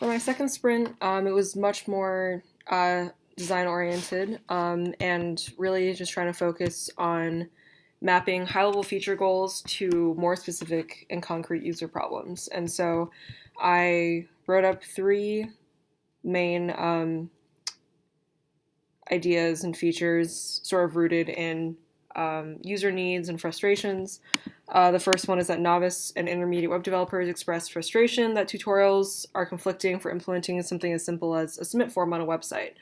For my second sprint, it was much more design oriented and really just trying to focus on mapping high level feature goals to more specific and concrete user problems. And so I wrote up three main ideas and features sort of rooted in user needs and frustrations. The first one is that novice and intermediate web developers express frustration that tutorials are conflicting for implementing something as simple as a submit form on a website.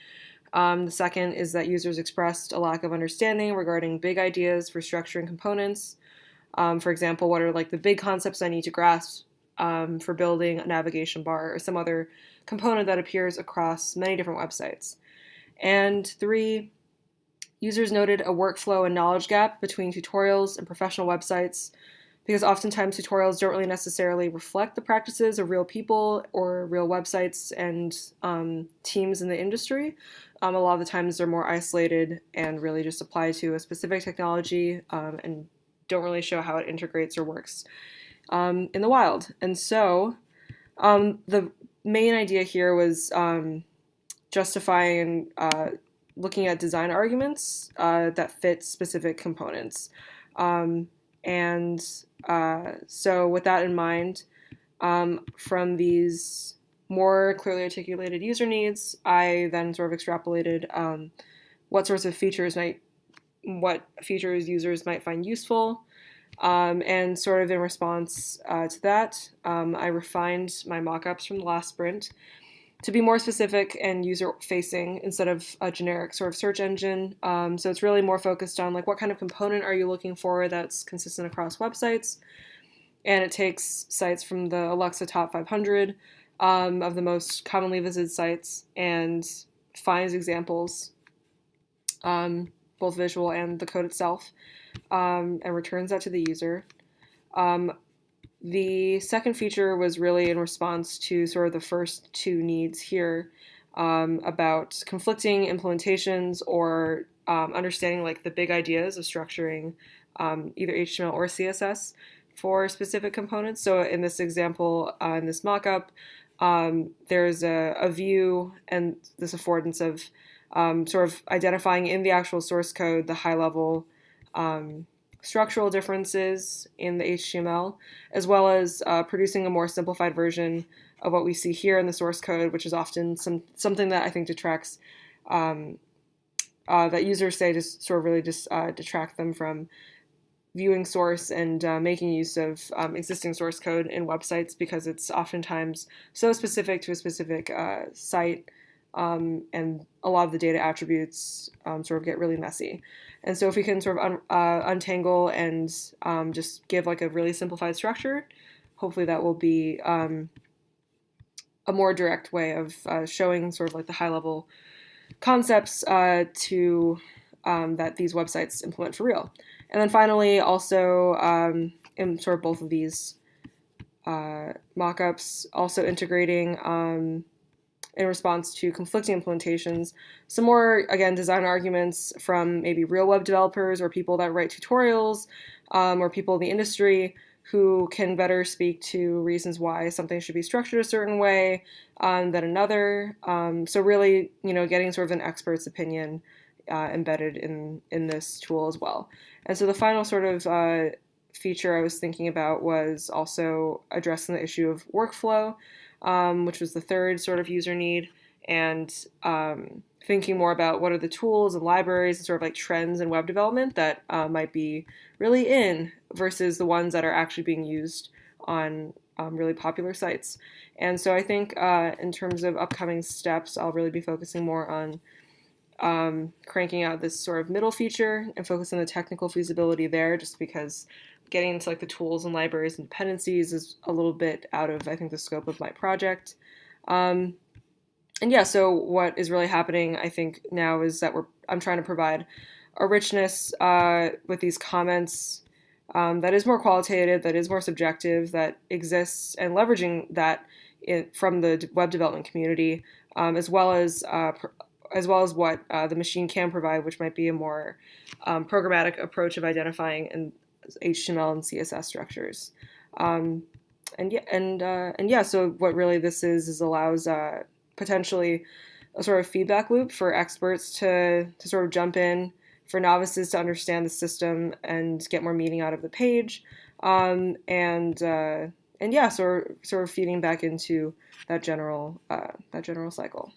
The second is that users expressed a lack of understanding regarding big ideas for structuring components. For example, what are like the big concepts I need to grasp for building a navigation bar or some other component that appears across many different websites. And three, users noted a workflow and knowledge gap between tutorials and professional websites because oftentimes tutorials don't really necessarily reflect the practices of real people or real websites and teams in the industry. A lot of the times they're more isolated and really just apply to a specific technology and don't really show how it integrates or works in the wild. And so the main idea here was justifying looking at design arguments that fit specific components. And so with that in mind, from these more clearly articulated user needs, I then sort of extrapolated what features users might find useful. And sort of in response to that, I refined my mockups from the last sprint to be more specific and user facing instead of a generic sort of search engine. So it's really more focused on like what kind of component are you looking for that's consistent across websites. And it takes sites from the Alexa Top 500 of the most commonly visited sites and finds examples, both visual and the code itself, and returns that to the user. The second feature was really in response to sort of the first two needs here about conflicting implementations or understanding like the big ideas of structuring either HTML or CSS for specific components. So in this example, in this mockup, there's a view and this affordance of sort of identifying in the actual source code the high level structural differences in the HTML, as well as producing a more simplified version of what we see here in the source code, which is often something that I think detracts, that users say just sort of really just detract them from viewing source and making use of existing source code in websites because it's oftentimes so specific to a specific site and a lot of the data attributes sort of get really messy. And so if we can sort of untangle and just give like a really simplified structure, hopefully that will be a more direct way of showing sort of like the high level concepts to that these websites implement for real. And then finally, also in sort of both of these mockups, also integrating in response to conflicting implementations, some more, again, design arguments from maybe real web developers or people that write tutorials or people in the industry who can better speak to reasons why something should be structured a certain way than another. So really, getting sort of an expert's opinion embedded in this tool as well. And so the final sort of feature I was thinking about was also addressing the issue of workflow, which was the third sort of user need, and thinking more about what are the tools and libraries and sort of like trends in web development that might be really in versus the ones that are actually being used on really popular sites. And so I think in terms of upcoming steps, I'll really be focusing more on cranking out this sort of middle feature and focus on the technical feasibility there, just because getting into like the tools and libraries and dependencies is a little bit out of, I think, the scope of my project. And yeah, so what is really happening, I think, now is that I'm trying to provide a richness with these comments that is more qualitative, that is more subjective, that exists, and leveraging that from the web development community, as well as what the machine can provide, which might be a more programmatic approach of identifying HTML and CSS structures. Yeah, so what really this is allows potentially a sort of feedback loop for experts to sort of jump in, for novices to understand the system and get more meaning out of the page, and yeah, sort of feeding back into that general cycle.